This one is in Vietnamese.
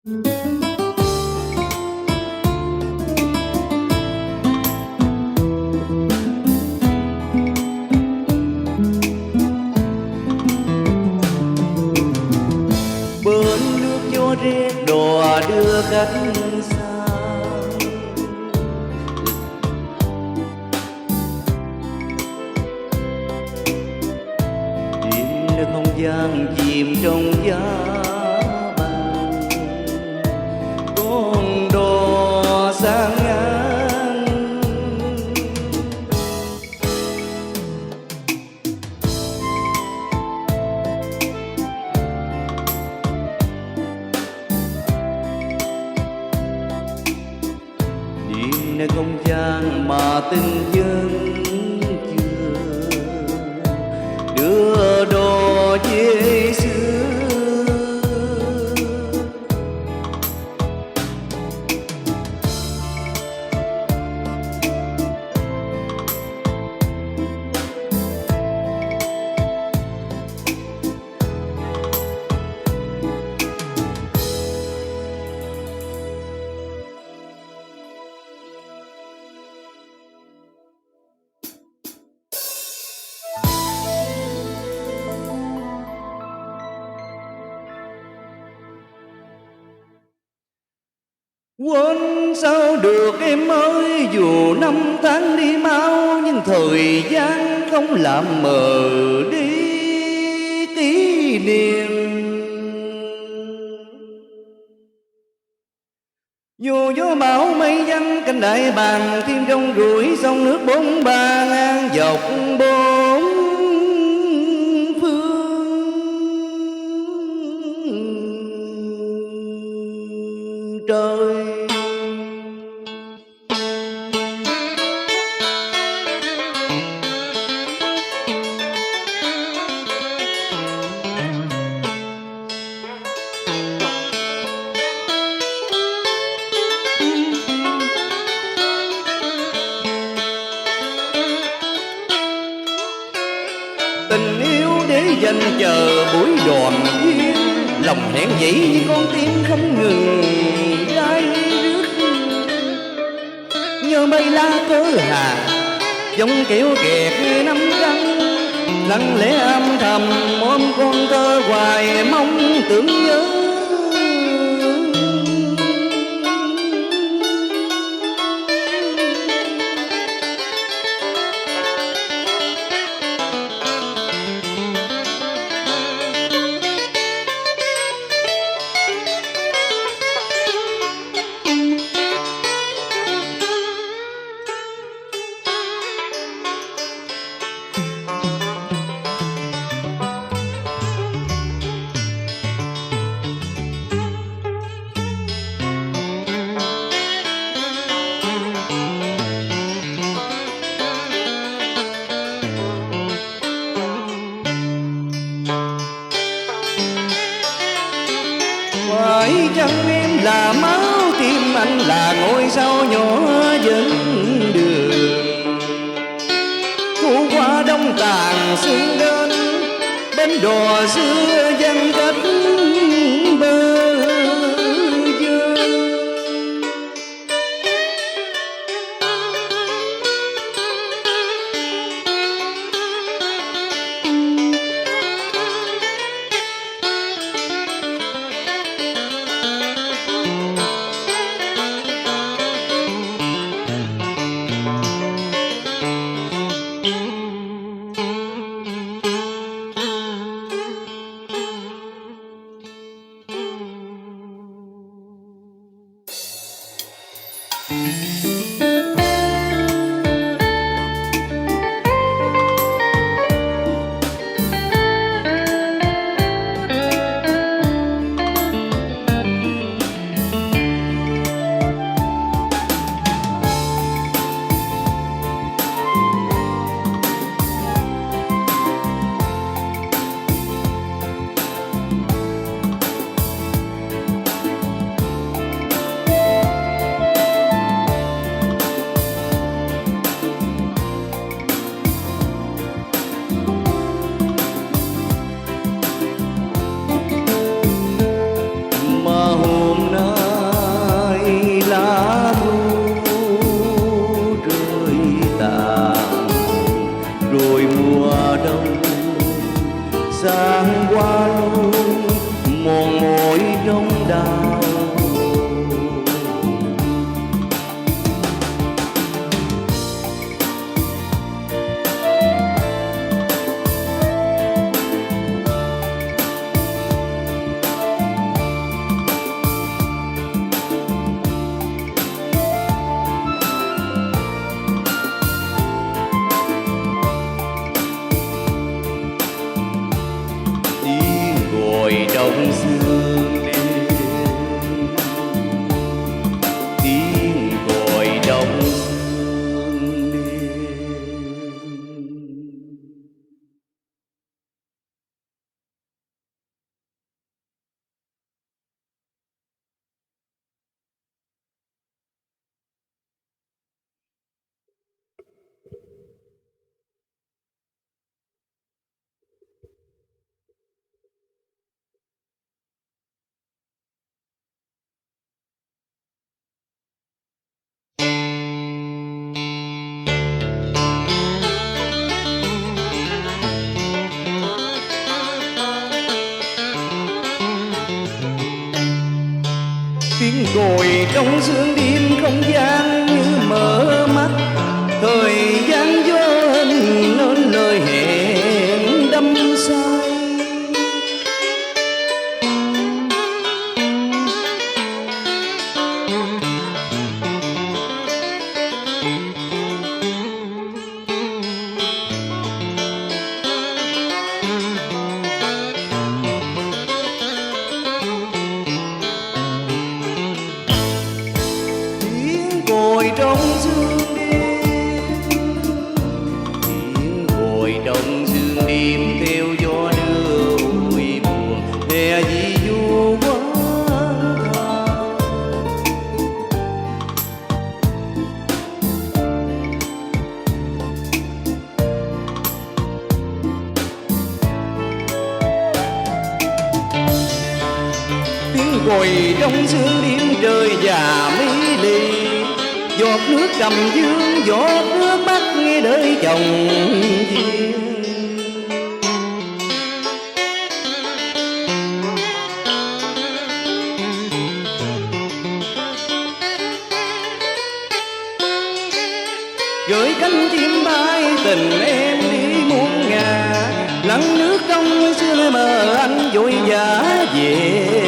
Bên nước gió rét đò đưa khách xa, đêm nơi không gian chìm trong giá băng, con đò sang ngang. Đêm nơi không gian mà từng dân chưa đưa đò về xưa. Quên sao được em ơi, dù năm tháng đi mau nhưng thời gian không làm mờ đi kỷ niệm. Dù gió bão mây vắng cánh đại bàng, thêm rong ruổi sông nước bốn ba ngang dọc bốn phương trời. Tình yêu để dành chờ buổi đoàn viên, lòng hẹn dĩ như con tim không ngừng lai rước. Nhớ mây lá cớ hà giống kéo kẹt năm răng, lặng lẽ âm thầm ôm con thơ hoài mong tưởng nhớ. Phải chăng em là máu tim anh, là ngôi sao nhỏ dẫn đường, thu qua đông tàn sương đến bến đò xưa vắng cách bờ vơ. đau. Trong sương đêm, tiếng gọi trong sương đêm. Tiếng gọi trong sương đêm, không gian như mở mắt, thời gian vô hình nên lời hẹn đắm say. Trong sương đêm, tiếng gọi trong sương đêm theo gió đưa vui buồn, hè gì du quán thao. Tiếng gọi trong sương đêm, trời già mỹ lì, giọt nước trầm dương, giọt nước mắt nghe đời chồng chia. Gửi cánh chim bay tình em đi muôn ngả, lắng nước trong sương mờ anh vội vã về.